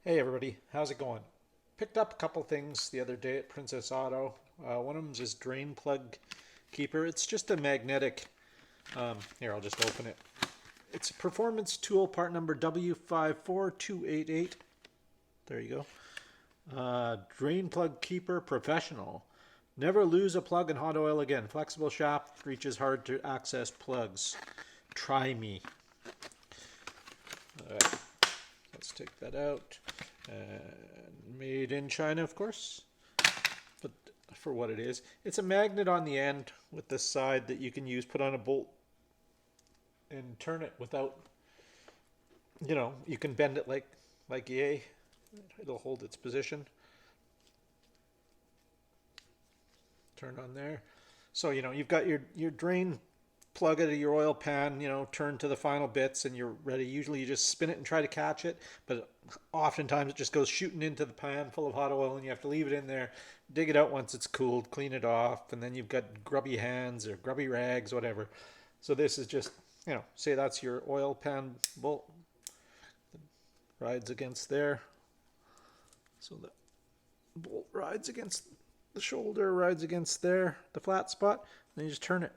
Hey everybody, how's it going? Picked up a couple things the other day at Princess Auto. One of them is this drain plug keeper. It's just a magnetic. Here, I'll just open it. It's a performance tool, part number W54288. There you go. Drain plug keeper professional. Never lose a plug in hot oil again. Flexible shaft reaches hard to access plugs. Try me. Let's take that out. Made in China, of course, but for what it is, it's a magnet on the end with this side that you can use, put on a bolt, and turn it without, you can bend it like yay. It'll hold its position. Turn on there. So you've got your drain plug it of your oil pan, turn to the final bits and you're ready. Usually you just spin it and try to catch it, but oftentimes it just goes shooting into the pan full of hot oil and you have to leave it in there, dig it out once it's cooled, clean it off, and then you've got grubby hands or grubby rags, whatever. So this is just, say that's your oil pan bolt, rides against there. So the bolt rides against the shoulder, rides against there, the flat spot, then you just turn it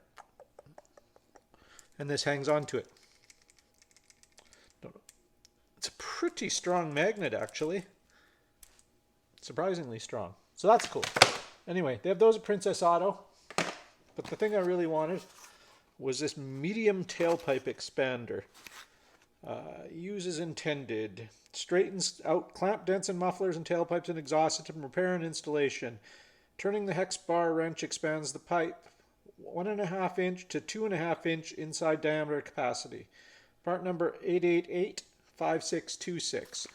and this hangs on to it. It's a pretty strong magnet, actually. Surprisingly strong. So that's cool. Anyway, they have those at Princess Auto. But the thing I really wanted was this medium tailpipe expander. Use as intended. Straightens out clamp dents in mufflers and tailpipes and exhaust system repair and installation. Turning the hex bar wrench expands the pipe. 1.5 inch to 2.5 inch inside diameter capacity. Part number 8885626.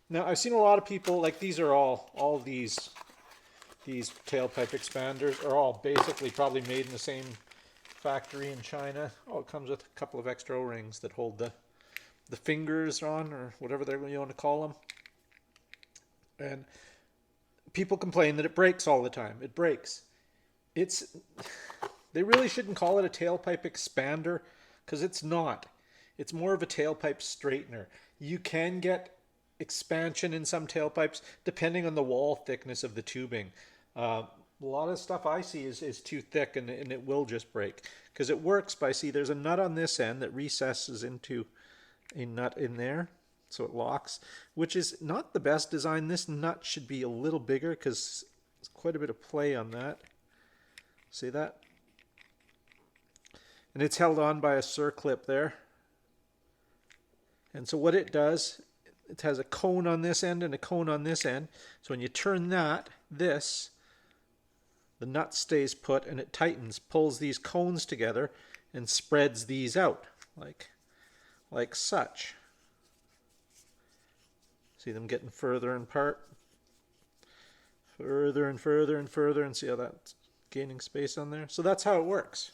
Now I've seen a lot of people, like these are all these tailpipe expanders are all basically probably made in the same factory in China. Oh, it comes with a couple of extra O-rings that hold the fingers on, or whatever you want to call them. And people complain that it breaks all the time. It breaks. They really shouldn't call it a tailpipe expander because it's not. It's more of a tailpipe straightener. You can get expansion in some tailpipes depending on the wall thickness of the tubing. A lot of stuff I see is too thick and it will just break because it works by, see, there's a nut on this end that recesses into a nut in there. So it locks, which is not the best design. This nut should be a little bigger because there's quite a bit of play on that. See that? And it's held on by a circlip there. And so what it does, it has a cone on this end and a cone on this end. So when you turn the nut stays put and it tightens, pulls these cones together and spreads these out like such. See them getting further apart, further and further and further, and see how that's gaining space on there. So that's how it works.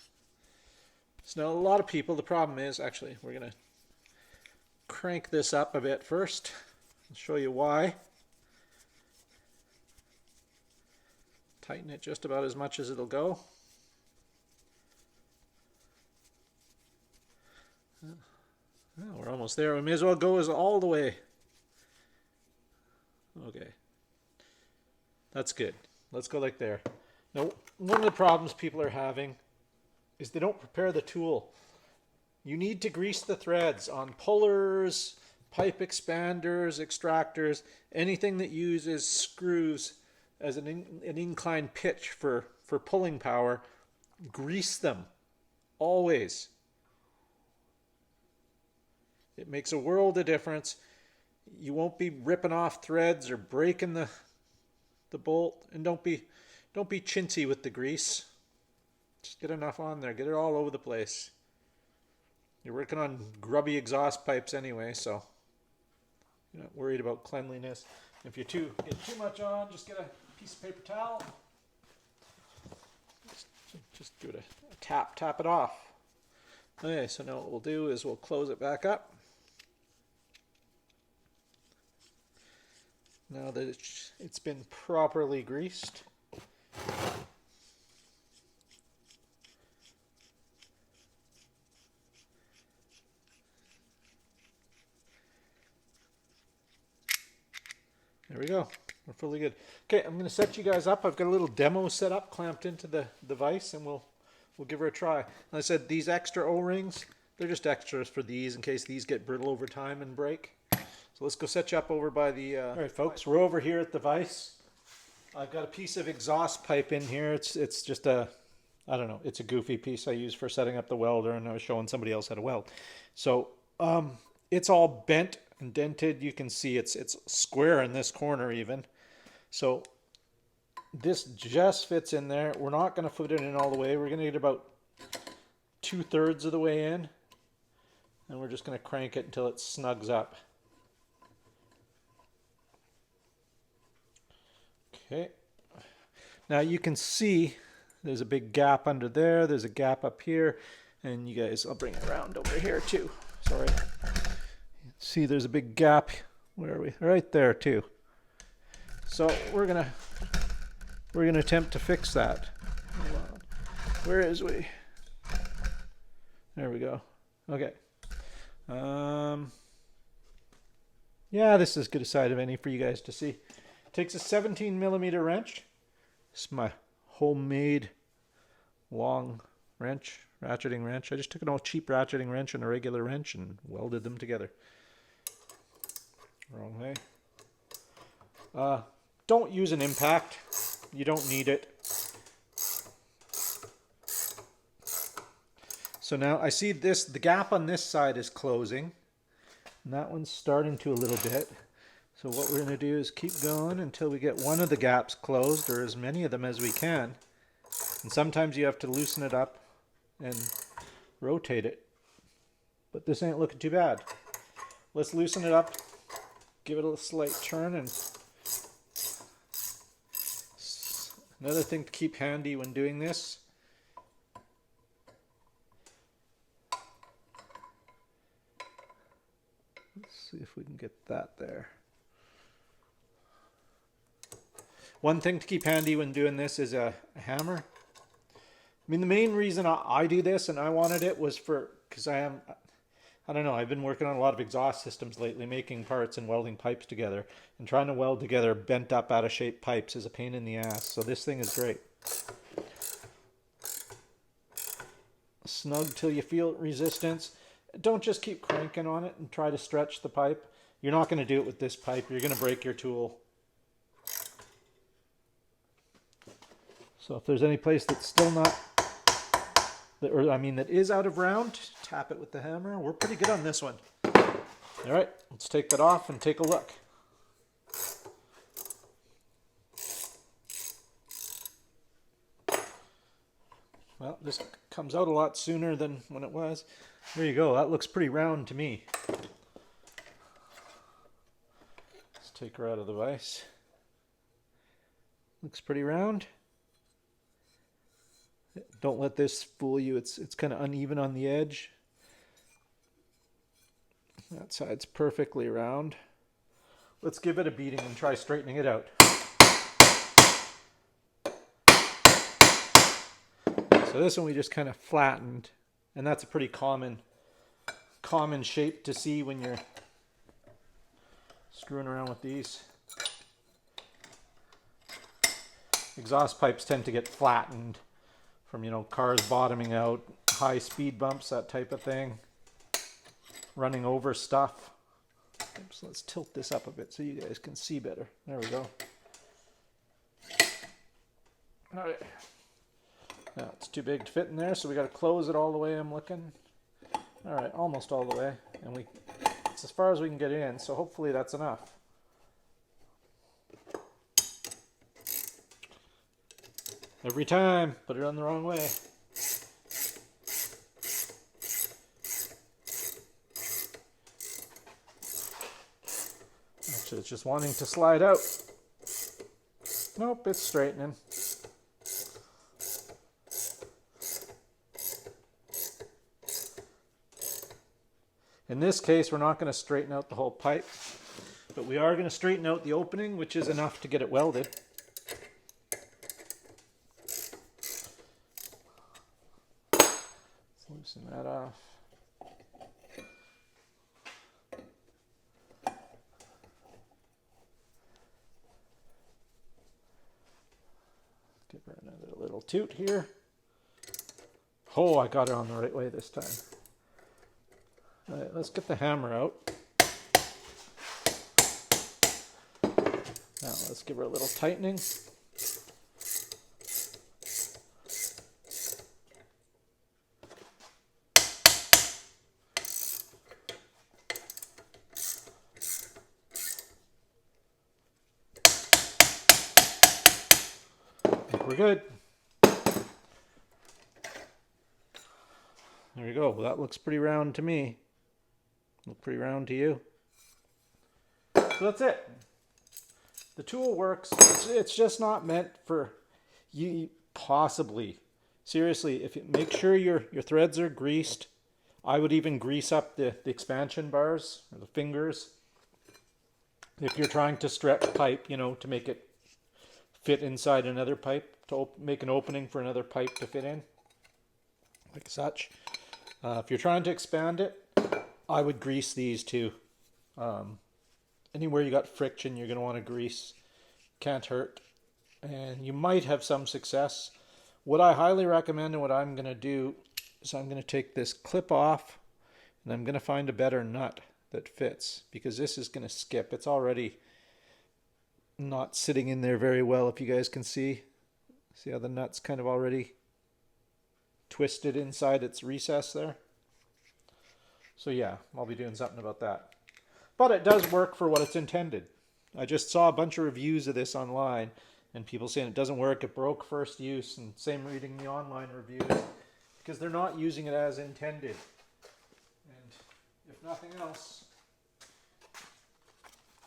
So now a lot of people, the problem is, actually, we're going to crank this up a bit first. I'll show you why. Tighten it just about as much as it'll go. Well, we're almost there. We may as well go all the way. Okay. That's good. Let's go like there. Now, one of the problems people are having is they don't prepare the tool. You need to grease the threads on pullers, pipe expanders, extractors, anything that uses screws as an inclined pitch for pulling power. Grease them, always. It makes a world of difference. You won't be ripping off threads or breaking the bolt, and don't be chintzy with the grease. Just get enough on there. Get it all over the place. You're working on grubby exhaust pipes anyway, so you're not worried about cleanliness. If you get too much on, just get a piece of paper towel. Just give it a tap it off. Okay, so now what we'll do is we'll close it back up. Now that it's been properly greased. There we go. We're fully good. Okay, I'm going to set you guys up. I've got a little demo set up, clamped into the vise, and we'll give her a try. And I said these extra O-rings, they're just extras for these in case these get brittle over time and break. So let's go set you up over by the... All right, folks, we're over here at the vise. I've got a piece of exhaust pipe in here. It's just a... I don't know. It's a goofy piece I use for setting up the welder, and I was showing somebody else how to weld. So it's all bent and dented. You can see it's square in this corner even. So this just fits in there. We're not going to put it in all the way. We're going to get about 2/3 of the way in, and we're just going to crank it until it snugs up. Okay. Now you can see there's a big gap under there. There's a gap up here, and you guys, I'll bring it around over here too. Sorry. See, there's a big gap. Where are we? Right there too. So we're gonna attempt to fix that. Hold on. Where is we? There we go. Okay. Yeah, this is as good a side of any for you guys to see. Takes a 17mm wrench. This is my homemade long wrench, ratcheting wrench. I just took an old cheap ratcheting wrench and a regular wrench and welded them together. Wrong way. Don't use an impact. You don't need it. So now I see this, the gap on this side is closing, and that one's starting to a little bit. So what we're going to do is keep going until we get one of the gaps closed, or as many of them as we can. And sometimes you have to loosen it up and rotate it. But this ain't looking too bad. Let's loosen it up, give it a slight turn, and another thing to keep handy when doing this, let's see if we can get that there. One thing to keep handy when doing this is a hammer. I mean, the main reason I do this and I wanted it was because I don't know, I've been working on a lot of exhaust systems lately, making parts and welding pipes together. And trying to weld together bent up, out of shape pipes is a pain in the ass. So this thing is great. Snug till you feel resistance. Don't just keep cranking on it and try to stretch the pipe. You're not going to do it with this pipe. You're going to break your tool. So if there's any place that's still not, that is out of round, tap it with the hammer. We're pretty good on this one. All right, let's take that off and take a look. Well, this comes out a lot sooner than when it was. There you go. That looks pretty round to me. Let's take her out of the vise. Looks pretty round. Don't let this fool you. It's kind of uneven on the edge. That side's perfectly round. Let's give it a beating and try straightening it out. So this one we just kind of flattened, and that's a pretty common shape to see when you're screwing around with these. Exhaust pipes tend to get flattened from, cars bottoming out, high speed bumps, that type of thing, running over stuff. So let's tilt this up a bit so you guys can see better. There we go. All right. Now it's too big to fit in there, so we got to close it all the way. I'm looking. All right, almost all the way, and it's as far as we can get in. So hopefully that's enough. Every time, put it on the wrong way. Actually, it's just wanting to slide out. Nope, it's straightening. In this case, we're not going to straighten out the whole pipe, but we are going to straighten out the opening, which is enough to get it welded. Loosen that off. Give her another little toot here. Oh, I got it on the right way this time. All right, let's get the hammer out. Now let's give her a little tightening. We're good. There we go. Well, that looks pretty round to me. Look pretty round to you. So that's it. The tool works. It's just not meant for you. Possibly, seriously, if you make sure your threads are greased. I would even grease up the expansion bars or the fingers if you're trying to stretch pipe, you know, to make it fit inside another pipe, to make an opening for another pipe to fit in, like such. If you're trying to expand it, I would grease these too. Anywhere you got friction, you're going to want to grease. Can't hurt. And you might have some success. What I highly recommend and what I'm going to do is I'm going to take this clip off and I'm going to find a better nut that fits, because this is going to skip. It's already not sitting in there very well, if you guys can see. See how the nut's kind of already twisted inside its recess there? So yeah, I'll be doing something about that. But it does work for what it's intended. I just saw a bunch of reviews of this online and people saying it doesn't work, it broke first use, and same reading the online reviews, because they're not using it as intended. And if nothing else,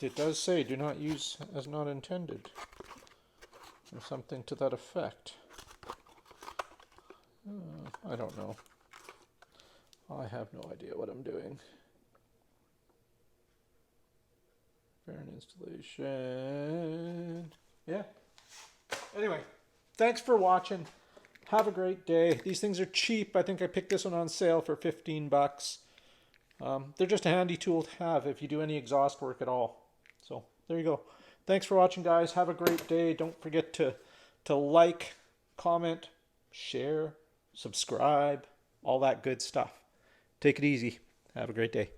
it does say do not use as not intended, or something to that effect. I don't know. I have no idea what I'm doing. Fair installation. Yeah. Anyway, thanks for watching. Have a great day. These things are cheap. I think I picked this one on sale for 15 bucks. They're just a handy tool to have if you do any exhaust work at all. So there you go. Thanks for watching, guys. Have a great day. Don't forget to like, comment, share, subscribe, all that good stuff. Take it easy. Have a great day.